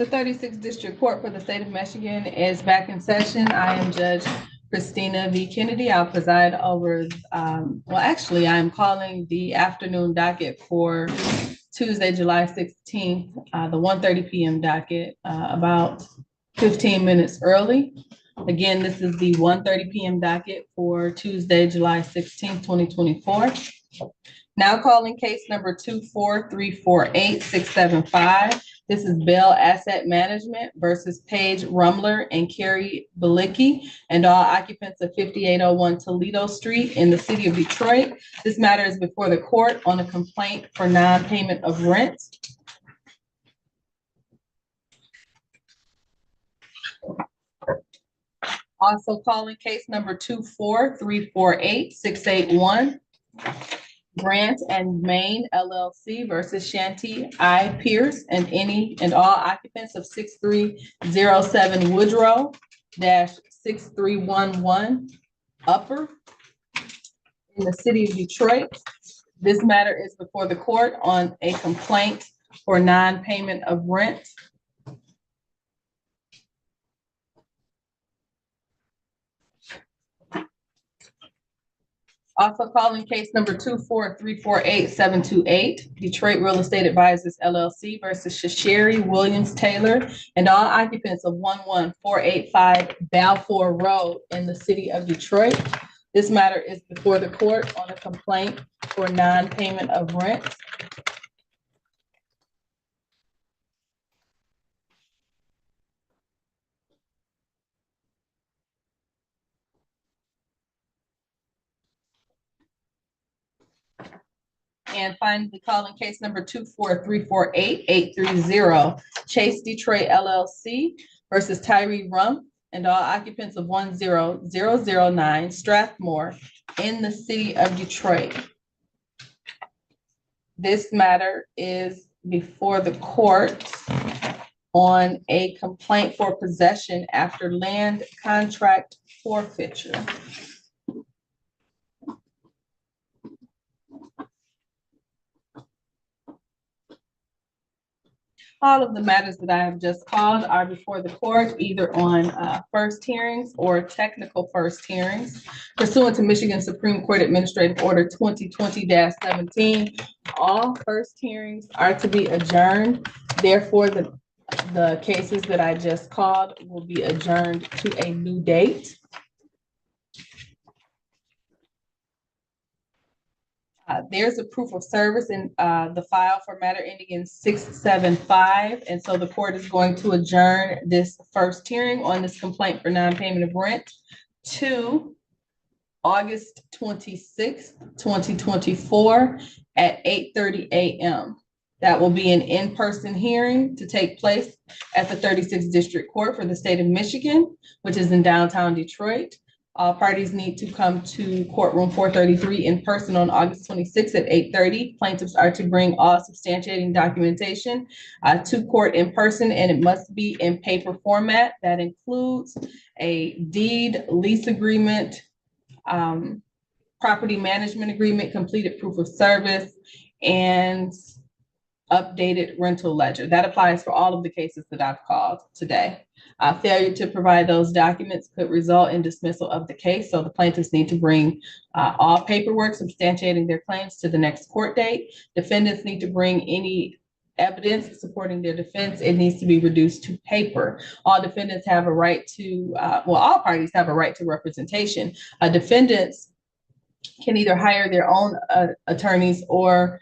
The 36th District Court for the State of Michigan is back in session. I am Judge Christina V. Kennedy. I'll preside over, actually, I'm calling the afternoon docket for Tuesday, July 16th, the 1:30 p.m. docket, about 15 minutes early. Again, this is the 1:30 p.m. docket for Tuesday, July 16th, 2024. Now calling case number 24348-675. This is Bell Asset Management versus Paige Rumler and Carrie Balicki and all occupants of 5801 Toledo Street in the city of Detroit. This matter is before the court on a complaint for non-payment of rent. Also calling case number 24348-681. Grant and Main LLC versus Shanty I. Pierce and any and all occupants of 6307 Woodrow -6311 Upper in the city of Detroit. This matter is before the court on a complaint for non-payment of rent. Also calling case number 24348-728, Detroit Real Estate Advisors LLC versus Shasheri Williams Taylor and all occupants of 11485 Balfour Road in the city of Detroit. This matter is before the court on a complaint for non-payment of rent. And finally, calling case number 24348-830, Chase Detroit LLC versus Tyree Rump and all occupants of 10009 Strathmore in the city of Detroit. This matter is before the court on a complaint for possession after land contract forfeiture. All of the matters that I have just called are before the court, either on first hearings or technical first hearings. Pursuant to Michigan Supreme Court Administrative Order 2020-17, all first hearings are to be adjourned. Therefore, the cases that I just called will be adjourned to a new date. There's a proof of service in the file for matter ending in 675. And so the court is going to adjourn this first hearing on this complaint for non-payment of rent to August 26th, 2024 at 8:30 a.m. That will be an in-person hearing to take place at the 36th District Court for the state of Michigan, which is in downtown Detroit. All parties need to come to courtroom 433 in person on August 26th at 8:30. Plaintiffs are to bring all substantiating documentation to court in person, and it must be in paper format. That includes a deed, lease agreement, property management agreement, completed proof of service, and updated rental ledger. That applies for all of the cases that I've called today. Failure to provide those documents could result in dismissal of the case. So the plaintiffs need to bring all paperwork substantiating their claims to the next court date. Defendants need to bring any evidence supporting their defense. It needs to be reduced to paper. All defendants have a right to, all parties have a right to representation. Defendants can either hire their own attorneys or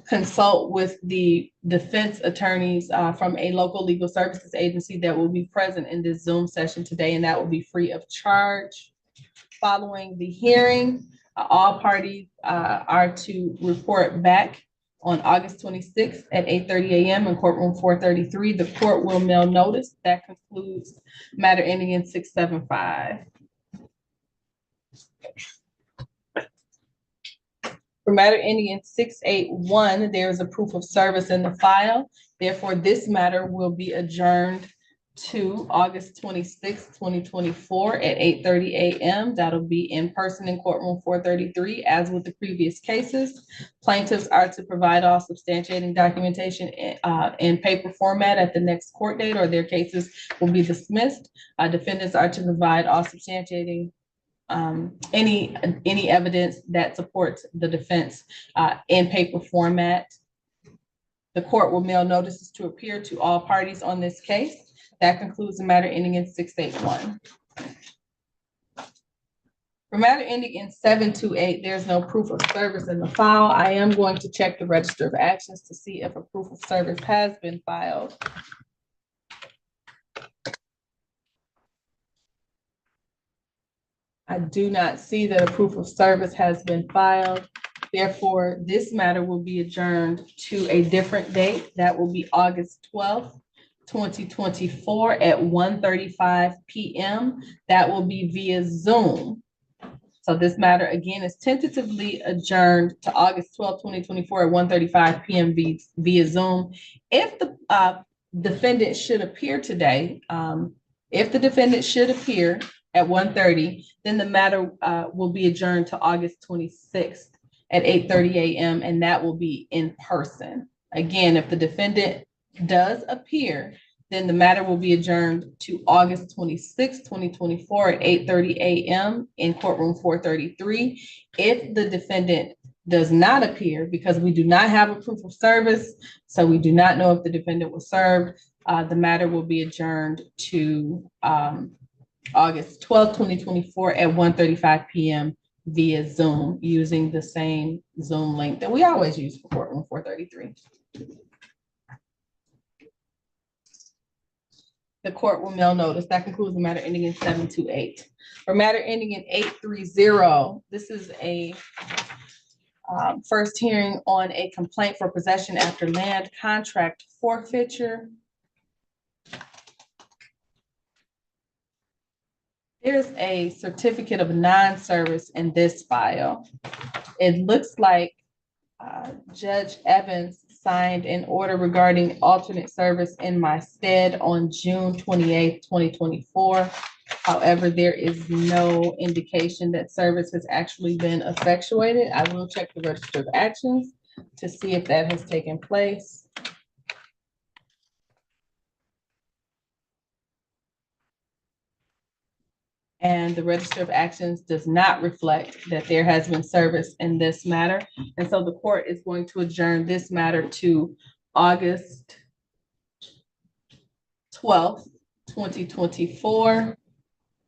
consult with the defense attorneys from a local legal services agency that will be present in this Zoom session today, and that will be free of charge. Following the hearing, all parties are to report back on August 26th at 8:30 a.m. in courtroom 433. The court will mail notice. That concludes matter ending in 675. For matter ending in 681, there is a proof of service in the file. Therefore, this matter will be adjourned to August 26th, 2024 at 8:30 a.m. That'll be in person in courtroom 433, as with the previous cases. Plaintiffs are to provide all substantiating documentation in paper format at the next court date, or their cases will be dismissed. Defendants are to provide all substantiating any evidence that supports the defense in paper format. The court will mail notices to appear to all parties on this case. That concludes the matter ending in 681. For matter ending in 728, there's no proof of service in the file. I am going to check the register of actions to see if a proof of service has been filed. I do not see that a proof of service has been filed. Therefore, this matter will be adjourned to a different date. That will be August 12th, 2024 at 1:35 p.m. That will be via Zoom. So this matter again is tentatively adjourned to August 12th, 2024 at 1:35 p.m. via Zoom. If the defendant should appear today, if the defendant should appear at 1:30, then the matter will be adjourned to August 26th at 8:30 a.m. and that will be in person. Again, if the defendant does appear, then the matter will be adjourned to August 26, 2024 at 8:30 a.m. in courtroom 433. If the defendant does not appear, because we do not have a proof of service, so we do not know if the defendant was served, the matter will be adjourned to August 12, 2024 at 1:35 p.m. via Zoom using the same Zoom link that we always use for courtroom 433. The court will mail notice. That concludes the matter ending in 728. For matter ending in 830, this is a first hearing on a complaint for possession after land contract forfeiture. There's a certificate of non-service in this file. It looks like Judge Evans signed an order regarding alternate service in my stead on June 28th, 2024. However, there is no indication that service has actually been effectuated. I will check the register of actions to see if that has taken place. And the register of actions does not reflect that there has been service in this matter. And so the court is going to adjourn this matter to August 12th, 2024.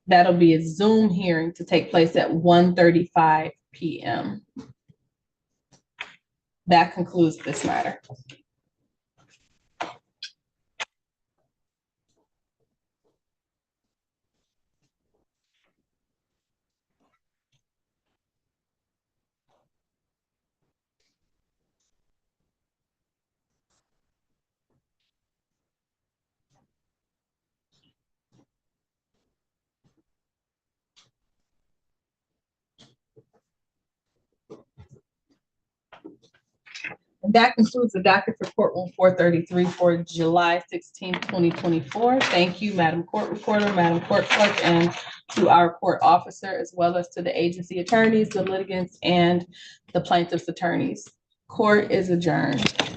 That'll be a Zoom hearing to take place at 1:35 p.m. That concludes this matter. And that concludes the docket for courtroom 433 for July 16, 2024. Thank you, Madam Court Reporter, Madam Court Clerk, and to our court officer, as well as to the agency attorneys, the litigants, and the plaintiff's attorneys. Court is adjourned.